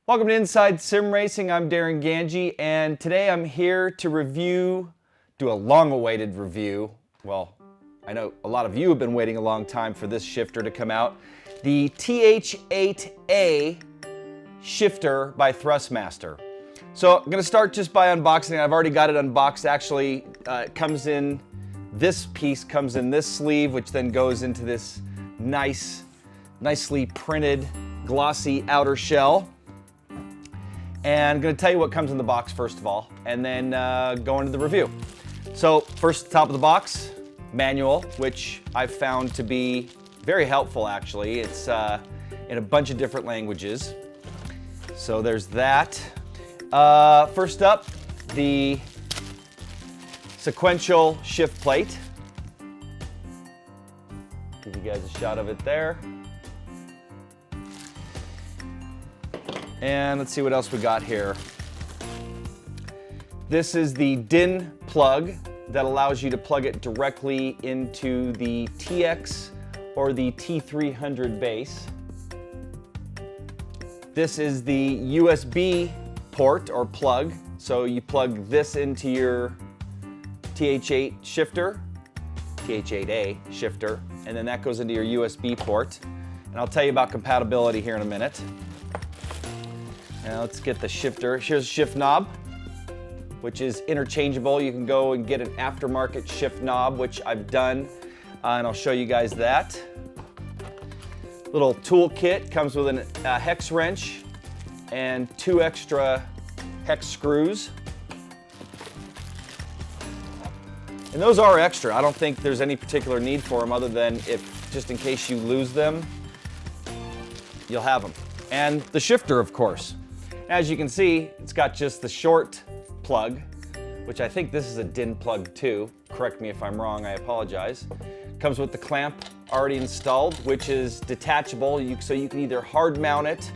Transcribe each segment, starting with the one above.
Welcome to Inside Sim Racing. I'm Darren Ganji, and today I'm here to do a long-awaited review. Well, I know a lot of you have been waiting a long time for this shifter to come out. The TH8A shifter by Thrustmaster. So I'm going to start just by unboxing. I've already got it unboxed. Actually, this piece comes in this sleeve, which then goes into this nicely printed, glossy outer shell. And I'm going to tell you what comes in the box first of all, and then go into the review. So first, top of the box, manual, which I've found to be very helpful actually. It's in a bunch of different languages. So there's that. First up, the sequential shift plate. Give you guys a shot of it there. And let's see what else we got here. This is the DIN plug that allows you to plug it directly into the TX or the T300 base. This is the USB port or plug. So you plug this into your TH8 shifter, TH8A shifter, and then that goes into your USB port. And I'll tell you about compatibility here in a minute. Now let's get the shifter. Here's a shift knob, which is interchangeable. You can go and get an aftermarket shift knob, which I've done, and I'll show you guys that. Little tool kit comes with a hex wrench and 2 extra hex screws. And those are extra. I don't think there's any particular need for them other than if, just in case you lose them, you'll have them. And the shifter, of course. As you can see, it's got just the short plug, which I think this is a DIN plug too. Correct me if I'm wrong, I apologize. Comes with the clamp already installed, which is detachable, so you can either hard mount it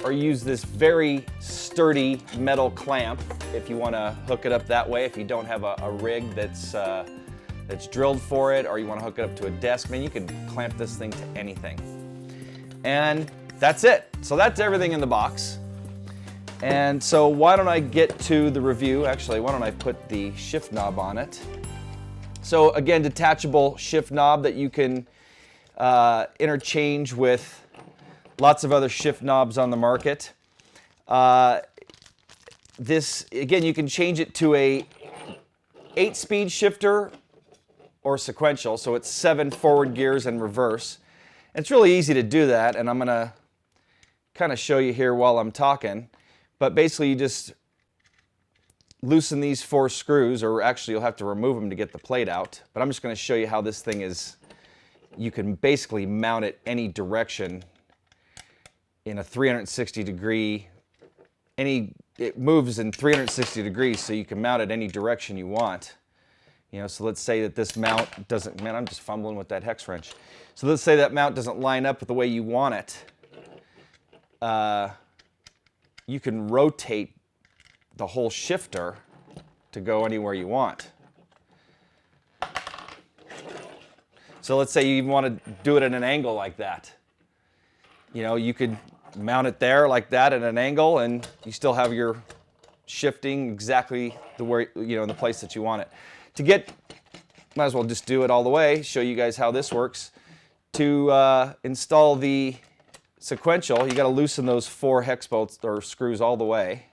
or use this very sturdy metal clamp if you want to hook it up that way. If you don't have a rig that's drilled for it, or you want to hook it up to a desk, man, you can clamp this thing to anything. And that's it. So that's everything in the box. And so why don't I get to the review? Actually, why don't I put the shift knob on it? So again, detachable shift knob that you can interchange with lots of other shift knobs on the market. This, again, you can change it to a 8-speed shifter or sequential, so it's 7 forward gears and reverse. And it's really easy to do that, and I'm gonna kind of show you here while I'm talking. But basically you just loosen these 4 screws, or actually you'll have to remove them to get the plate out. But I'm just going to show you how this thing is. You can basically mount it any direction in a 360 degree. It moves in 360 degrees, so you can mount it any direction you want. You know, so let's say that this mount doesn't, man, I'm just fumbling with that hex wrench. So let's say that mount doesn't line up with the way you want it. You can rotate the whole shifter to go anywhere you want. So let's say you even want to do it at an angle like that. You know, you could mount it there like that at an angle, and you still have your shifting exactly the way, you know, in the place that you want it. Might as well just do it all the way, show you guys how this works. To install the sequential, you got to loosen those 4 hex bolts or screws all the way.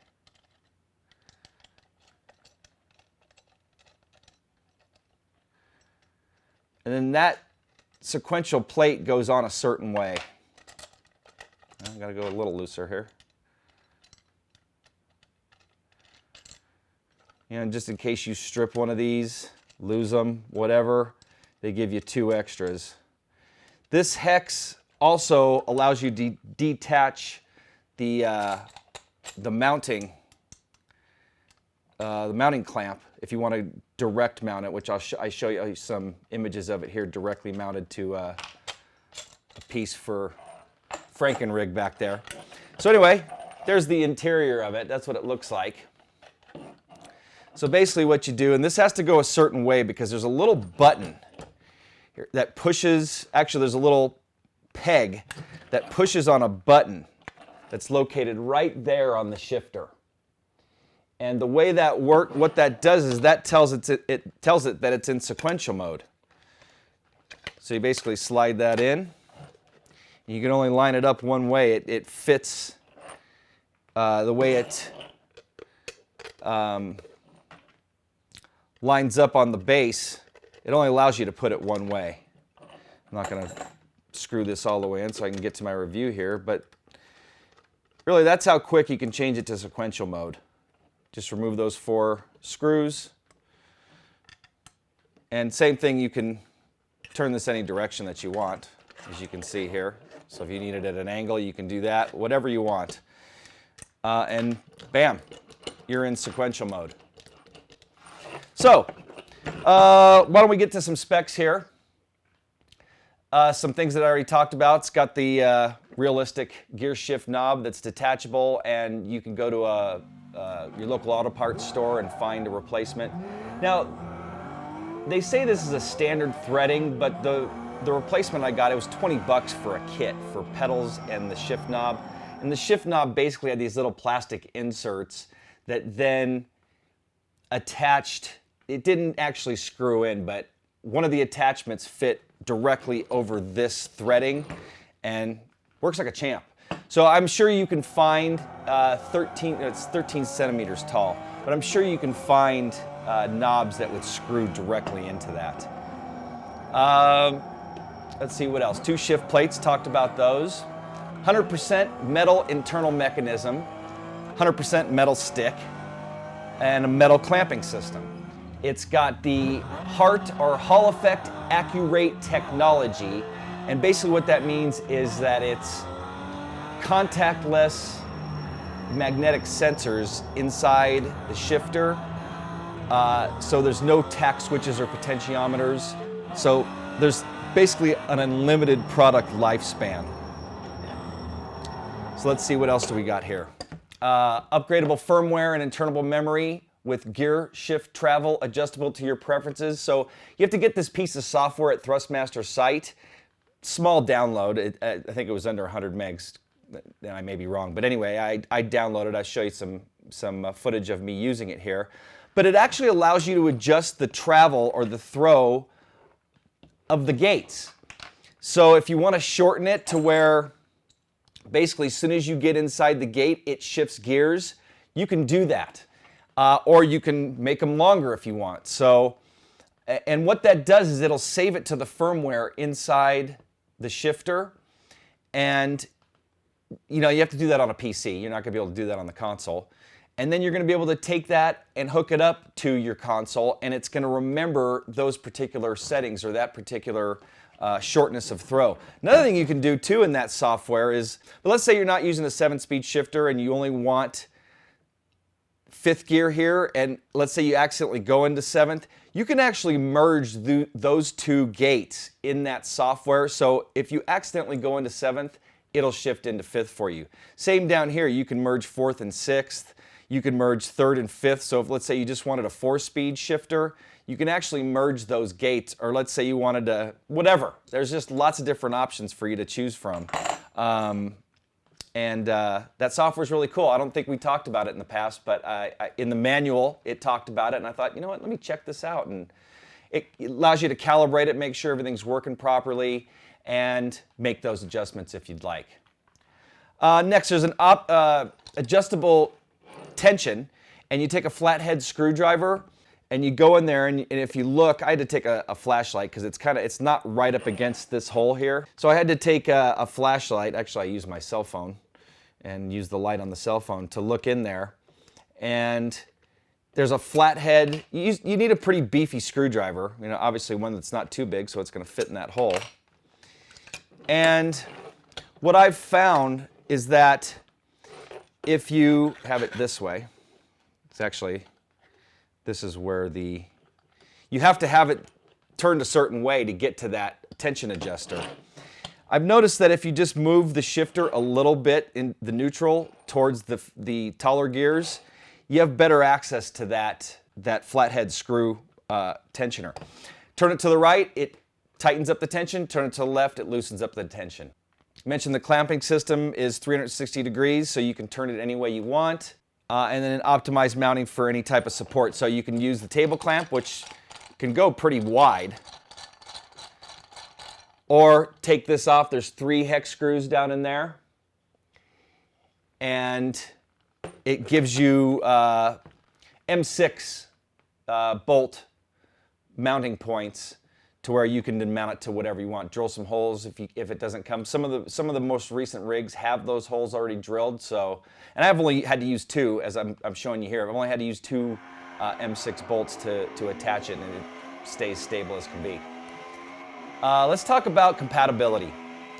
And then that sequential plate goes on a certain way. I've got to go a little looser here. And just in case you strip one of these, lose them, whatever, they give you 2 extras. This hex also allows you to detach the mounting clamp if you want to direct mount it, which I show you some images of it here directly mounted to a piece for Frankenrig back there. So anyway, there's the interior of it. That's what it looks like. So basically what you do, and this has to go a certain way because there's a little button here that pushes, actually there's a little peg that pushes on a button that's located right there on the shifter. And the way that works, what that does is that tells it that it's in sequential mode. So you basically slide that in. You can only line it up one way. It fits the way it lines up on the base. It only allows you to put it one way. I'm not going to screw this all the way in so I can get to my review here, but really that's how quick you can change it to sequential mode. Just remove those 4 screws. And same thing, you can turn this any direction that you want, as you can see here. So if you need it at an angle, you can do that, whatever you want. And bam, you're in sequential mode. So, why don't we get to some specs here? Some things that I already talked about. It's got the realistic gear shift knob that's detachable, and you can go to your local auto parts store and find a replacement. Now, they say this is a standard threading, but the replacement I got, it was 20 bucks for a kit for pedals and the shift knob. And the shift knob basically had these little plastic inserts that then attached, it didn't actually screw in, but one of the attachments fit directly over this threading and works like a champ. So I'm sure you can find it's 13 centimeters tall, but I'm sure you can find knobs that would screw directly into that. Let's see what else. 2 shift plates, talked about those. 100% metal internal mechanism, 100% metal stick, and a metal clamping system. It's got the Hart or Hall Effect Accurate technology, and basically what that means is that it's contactless magnetic sensors inside the shifter, so there's no tack switches or potentiometers, so there's basically an unlimited product lifespan. So let's see, what else do we got here? Upgradable firmware and internal memory with gear shift travel adjustable to your preferences. So you have to get this piece of software at Thrustmaster's site. Small download. I think it was under 100 megs. I may be wrong, but anyway, I downloaded. I'll show you some footage of me using it here. But it actually allows you to adjust the travel or the throw of the gates. So if you want to shorten it to where basically as soon as you get inside the gate, it shifts gears, you can do that. Or you can make them longer if you want. So, and what that does is it'll save it to the firmware inside the shifter. And you know, you have to do that on a PC. You're not going to be able to do that on the console. And then you're going to be able to take that and hook it up to your console, and it's going to remember those particular settings or that particular shortness of throw. Another thing you can do too in that software is, well, let's say you're not using a 7-speed shifter and you only want 5th gear here, and let's say you accidentally go into 7th, you can actually merge those 2 gates in that software. So if you accidentally go into 7th, it'll shift into 5th for you. Same down here, you can merge 4th and 6th. You can merge 3rd and 5th. So if let's say you just wanted a 4-speed shifter, you can actually merge those gates, or let's say you wanted to, whatever. There's just lots of different options for you to choose from. That software is really cool. I don't think we talked about it in the past, but in the manual, it talked about it, and I thought, you know what, let me check this out. And it allows you to calibrate it, make sure everything's working properly, and make those adjustments if you'd like. Next, there's an adjustable tension, and you take a flathead screwdriver, and you go in there, and if you look, I had to take a flashlight because it's not right up against this hole here. So I had to take a flashlight. Actually, I used my cell phone and use the light on the cell phone to look in there. And there's a flathead. You need a pretty beefy screwdriver, you know, obviously one that's not too big, so it's going to fit in that hole. And what I've found is that if you have it this way, it's actually, this is where you have to have it turned a certain way to get to that tension adjuster. I've noticed that if you just move the shifter a little bit in the neutral towards the taller gears, you have better access to that flathead screw tensioner. Turn it to the right, it tightens up the tension. Turn it to the left, it loosens up the tension. Mentioned the clamping system is 360 degrees, so you can turn it any way you want. And then an optimized mounting for any type of support. So you can use the table clamp, which can go pretty wide. Or take this off. There's 3 hex screws down in there. And it gives you M6 bolt mounting points to where you can then mount it to whatever you want. Drill some holes if it doesn't come. Some of the most recent rigs have those holes already drilled. So, and I've only had to use 2, as I'm showing you here. I've only had to use 2 M6 bolts to attach it, and it stays stable as can be. Let's talk about compatibility.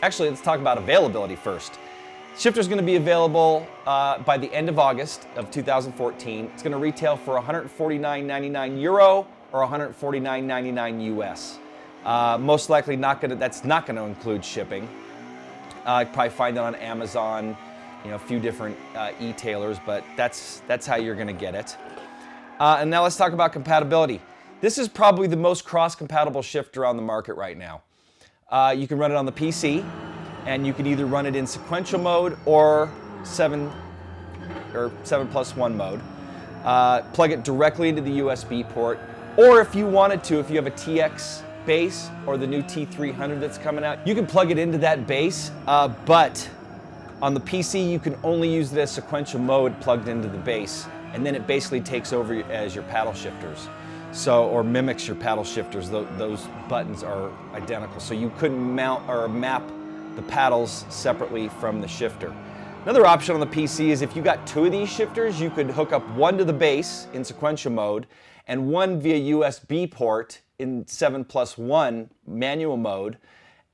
Actually, let's talk about availability first. Shifter's going to be available by the end of August of 2014. It's going to retail for €149.99 or $149.99 US. Most likely that's not going to include shipping. I'd probably find it on Amazon, a few different e-tailers, but that's how you're going to get it. And now let's talk about compatibility. This is probably the most cross-compatible shifter on the market right now. You can run it on the PC, and you can either run it in sequential mode or 7+1 mode. Plug it directly into the USB port, or if you wanted to, if you have a TX base or the new T300 that's coming out, you can plug it into that base, but on the PC you can only use it as sequential mode plugged into the base, and then it basically takes over as your paddle shifters. So, or mimics your paddle shifters. Those buttons are identical, so you couldn't mount or map the paddles separately from the shifter. Another option on the PC is if you got 2 of these shifters, you could hook up one to the base in sequential mode and one via USB port in 7+1 manual mode.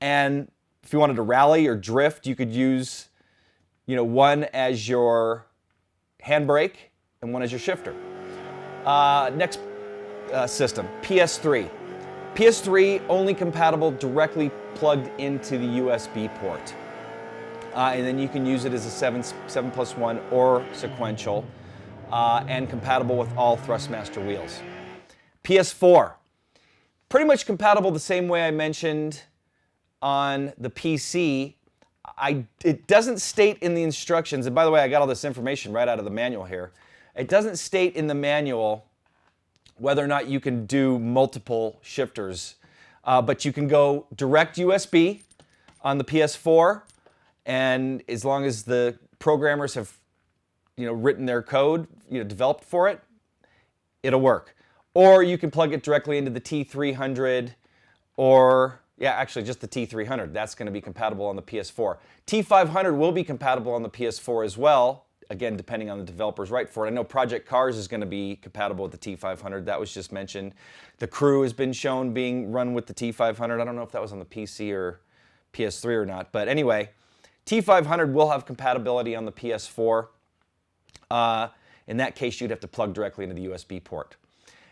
And if you wanted to rally or drift, you could use, one as your handbrake and one as your shifter. Next system, PS3. PS3 only compatible directly plugged into the USB port. And then you can use it as a 7+1 or sequential, and compatible with all Thrustmaster wheels. PS4, pretty much compatible the same way I mentioned on the PC. It doesn't state in the instructions, and by the way, I got all this information right out of the manual here. It doesn't state in the manual whether or not you can do multiple shifters, but you can go direct USB on the PS4, and as long as the programmers have, written their code, developed for it, it'll work. Or you can plug it directly into the T300, or actually just the T300. That's going to be compatible on the PS4. T500 will be compatible on the PS4 as well. Again, depending on the developer's right for it. I know Project Cars is going to be compatible with the T500. That was just mentioned. The Crew has been shown being run with the T500. I don't know if that was on the PC or PS3 or not. But anyway, T500 will have compatibility on the PS4. In that case, you'd have to plug directly into the USB port.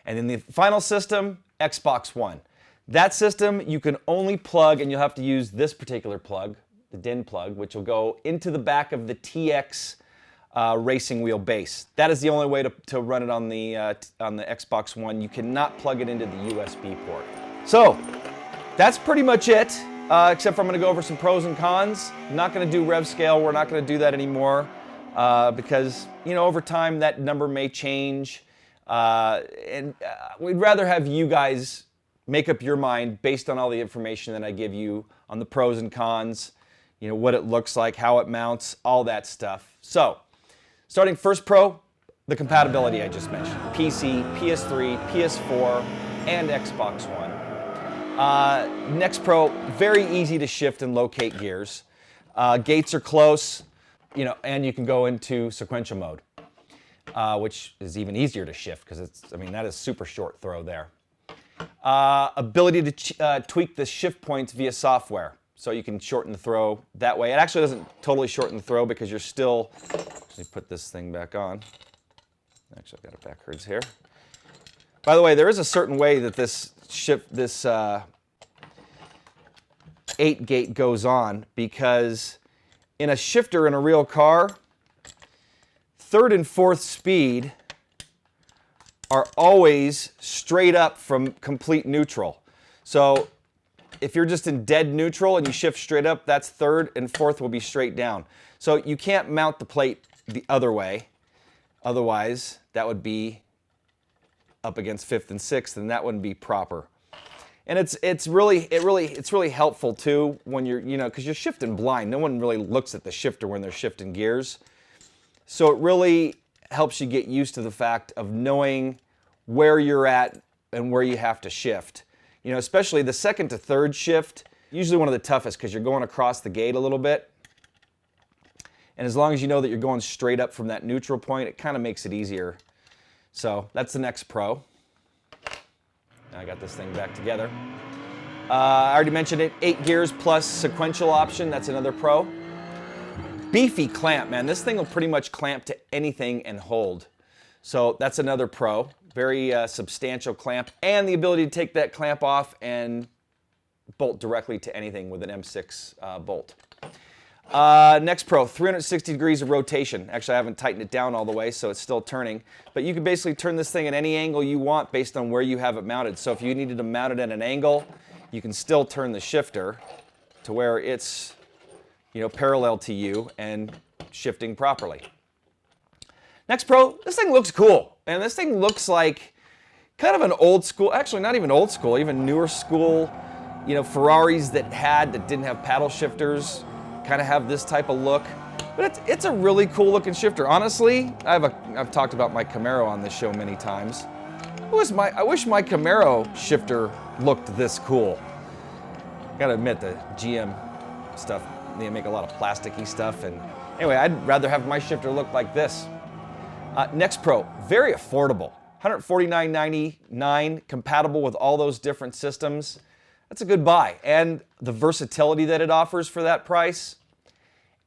And then the final system, Xbox One. That system you can only plug, and you'll have to use this particular plug, the DIN plug, which will go into the back of the TX racing wheel base. That is the only way to run it on the Xbox One. You cannot plug it into the USB port. So that's pretty much it, except for I'm going to go over some pros and cons. I'm not going to do rev scale. We're not going to do that anymore because over time that number may change, and we'd rather have you guys make up your mind based on all the information that I give you on the pros and cons, what it looks like, how it mounts, all that stuff. So starting first pro, the compatibility I just mentioned. PC, PS3, PS4, and Xbox One. Next pro, very easy to shift and locate gears. Gates are close, and you can go into sequential mode, which is even easier to shift because that is super short throw there. Ability to tweak the shift points via software. So you can shorten the throw that way. It actually doesn't totally shorten the throw because you're still, let me put this thing back on. Actually, I've got it backwards here. By the way, there is a certain way that this 8-gate goes on, because in a shifter in a real car, 3rd and 4th speed are always straight up from complete neutral. So if you're just in dead neutral and you shift straight up, that's third, and fourth will be straight down. So you can't mount the plate the other way. Otherwise, that would be up against fifth and sixth, and that wouldn't be proper. And it's really helpful too when you're, because you're shifting blind. No one really looks at the shifter when they're shifting gears. So it really helps you get used to the fact of knowing where you're at and where you have to shift. Especially the second to third shift, usually one of the toughest because you're going across the gate a little bit. And as long as you know that you're going straight up from that neutral point, it kind of makes it easier. So that's the next pro. Now I got this thing back together. I already mentioned it, 8 gears plus sequential option, that's another pro. Beefy clamp, man. This thing will pretty much clamp to anything and hold. So that's another pro. Very substantial clamp, and the ability to take that clamp off and bolt directly to anything with an M6 bolt. Next pro, 360 degrees of rotation. Actually, I haven't tightened it down all the way, so it's still turning. But you can basically turn this thing at any angle you want based on where you have it mounted. So if you needed to mount it at an angle, you can still turn the shifter to where it's, parallel to you and shifting properly. Next pro, this thing looks cool. And this thing looks like kind of an old school, actually not even old school, even newer school, Ferraris that didn't have paddle shifters, kind of have this type of look. But it's a really cool looking shifter. Honestly, I've talked about my Camaro on this show many times. I wish my Camaro shifter looked this cool. Gotta admit, the GM stuff, they make a lot of plasticky stuff. And anyway, I'd rather have my shifter look like this. Next pro, very affordable, $149.99, compatible with all those different systems. That's a good buy, and the versatility that it offers for that price.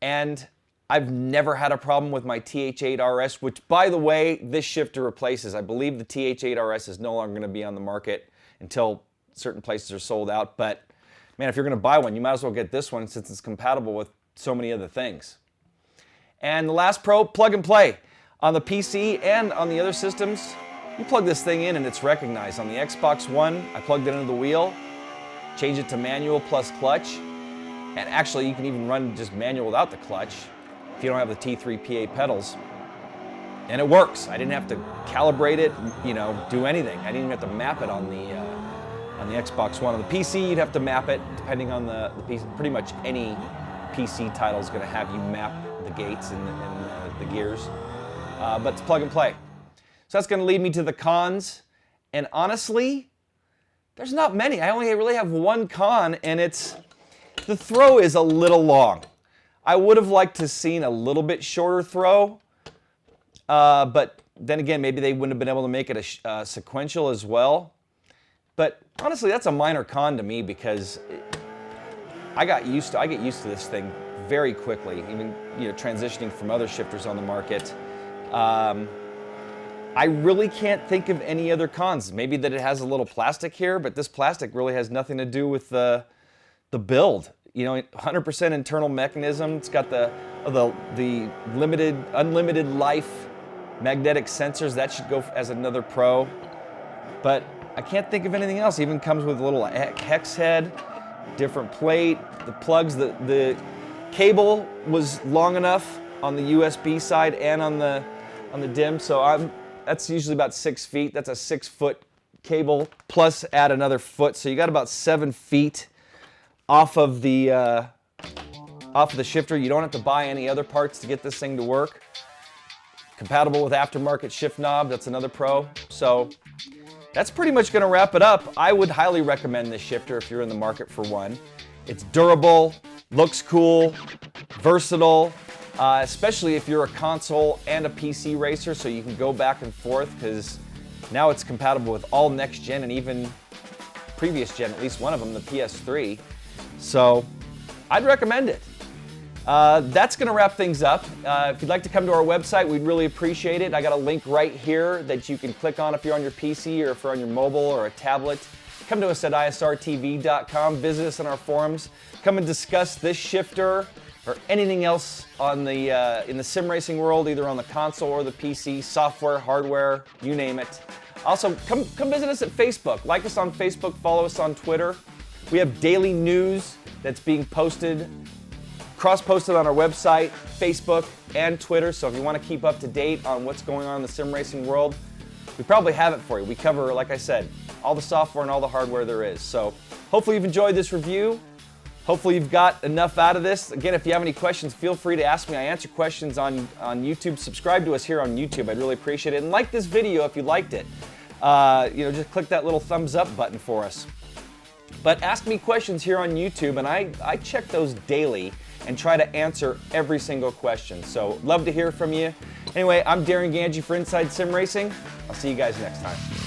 And I've never had a problem with my TH8RS, which, by the way, this shifter replaces. I believe the TH8RS is no longer going to be on the market until certain places are sold out. But man, if you're going to buy one, you might as well get this one since it's compatible with so many other things. And the last pro, plug and play. On the PC and on the other systems, you plug this thing in and it's recognized. On the Xbox One, I plugged it into the wheel, changed it to manual plus clutch, and actually you can even run just manual without the clutch if you don't have the T3PA pedals. And it works. I didn't have to calibrate it, do anything. I didn't even have to map it on the Xbox One. On the PC, you'd have to map it depending on the PC. Pretty much any PC title is going to have you map the gates and the gears. But it's plug and play. So that's going to lead me to the cons. And honestly, there's not many. I only really have one con, and it's the throw is a little long. I would have liked to seen a little bit shorter throw, but then again, maybe they wouldn't have been able to make it a sequential as well. But honestly, that's a minor con to me because I get used to this thing very quickly, even transitioning from other shifters on the market. I really can't think of any other cons. Maybe that it has a little plastic here, but this plastic really has nothing to do with the build. 100% internal mechanism. It's got the unlimited life magnetic sensors. That should go as another pro. But I can't think of anything else. It even comes with a little hex head, different plate, the plugs. The cable was long enough on the USB side and on the DIMM, so that's usually about 6 feet. That's a 6-foot cable, plus add another foot, so you got about 7 feet off of the shifter. You don't have to buy any other parts to get this thing to work. Compatible with aftermarket shift knob, that's another pro. So that's pretty much going to wrap it up. I would highly recommend this shifter if you're in the market for one. It's durable, looks cool, versatile. Especially if you're a console and a PC racer, so you can go back and forth, because now it's compatible with all next gen and even previous gen, at least one of them, the PS3. So I'd recommend it. That's going to wrap things up. If you'd like to come to our website, we'd really appreciate it. I got a link right here that you can click on if you're on your PC or if you're on your mobile or a tablet. Come to us at isrtv.com, visit us on our forums, come and discuss this shifter or anything else on in the sim racing world, either on the console or the PC, software, hardware, you name it. Also, come visit us at Facebook. Like us on Facebook, follow us on Twitter. We have daily news that's being posted, cross-posted on our website, Facebook, and Twitter. So if you want to keep up to date on what's going on in the sim racing world, we probably have it for you. We cover, like I said, all the software and all the hardware there is. So hopefully you've enjoyed this review. Hopefully you've got enough out of this. Again, if you have any questions, feel free to ask me. I answer questions on YouTube. Subscribe to us here on YouTube. I'd really appreciate it. And like this video if you liked it. Just click that little thumbs up button for us. But ask me questions here on YouTube, and I check those daily and try to answer every single question. So love to hear from you. Anyway, I'm Darren Ganji for Inside Sim Racing. I'll see you guys next time.